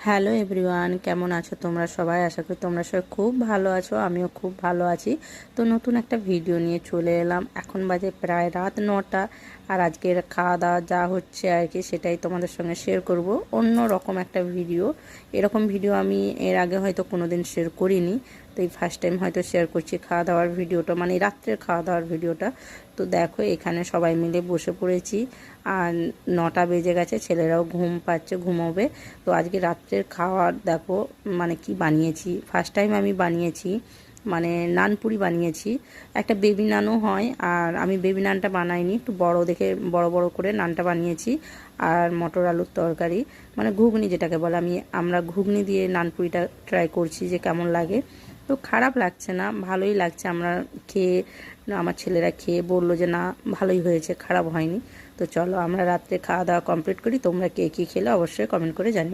Hello everyone, কেমন আছো তোমরা সবাই? আশা করি তোমরা সবাই খুব ভালো আছো, আমিও খুব ভালো আছি। তো নতুন একটা ভিডিও নিয়ে চলে এলাম। এখন বাজে প্রায় রাত 9টা। আর আজকের খাওয়া দাওয়া যা হচ্ছে আর কি সেটাই তোমাদের সঙ্গে শেয়ার করব। অন্য রকম একটা ভিডিও, এরকম ভিডিও আমি এর আগে হয়তো কোনো দিন শেয়ার করিনি। তো এই ফার্স্ট টাইম হয়তো শেয়ার করছি খাওয়া দাওয়ার ভিডিওটা, মানে রাত্রের খাওয়া দাওয়ার ভিডিওটা। তো দেখো এখানে সবাই মিলে বসে পড়েছি। আর 9টা বেজে গেছে, ছেলেরাও ঘুম পাচ্ছে, ঘুমোবে। তো আজকে রাত্রের খাওয়ার দেখো মানে কি বানিয়েছি। ফার্স্ট টাইম আমি বানিয়েছি, মানে নানপুরি বানিয়েছি। একটা বেবি নানও হয়, আর আমি বেবি নানটা বানাইনি, একটু বড় দেখে বড় বড় করে নানটা বানিয়েছি। আর মটর আলুর তরকারি, মানে ঘুগনি যেটাকে বলে, আমরা ঘুগনি দিয়ে নানপুরিটা ট্রাই করছি যে কেমন লাগে। তো খারাপ লাগছে না, ভালোই লাগছে। আমরা খেয়ে, আমার ছেলেরা খেয়ে বললো যে না ভালোই হয়েছে, খারাপ হয়নি। তো চলো আমরা রাত্রে খাওয়া দাওয়া কমপ্লিট করি। তোমরা কে কী খেলে অবশ্যই কমেন্ট করে জানিও।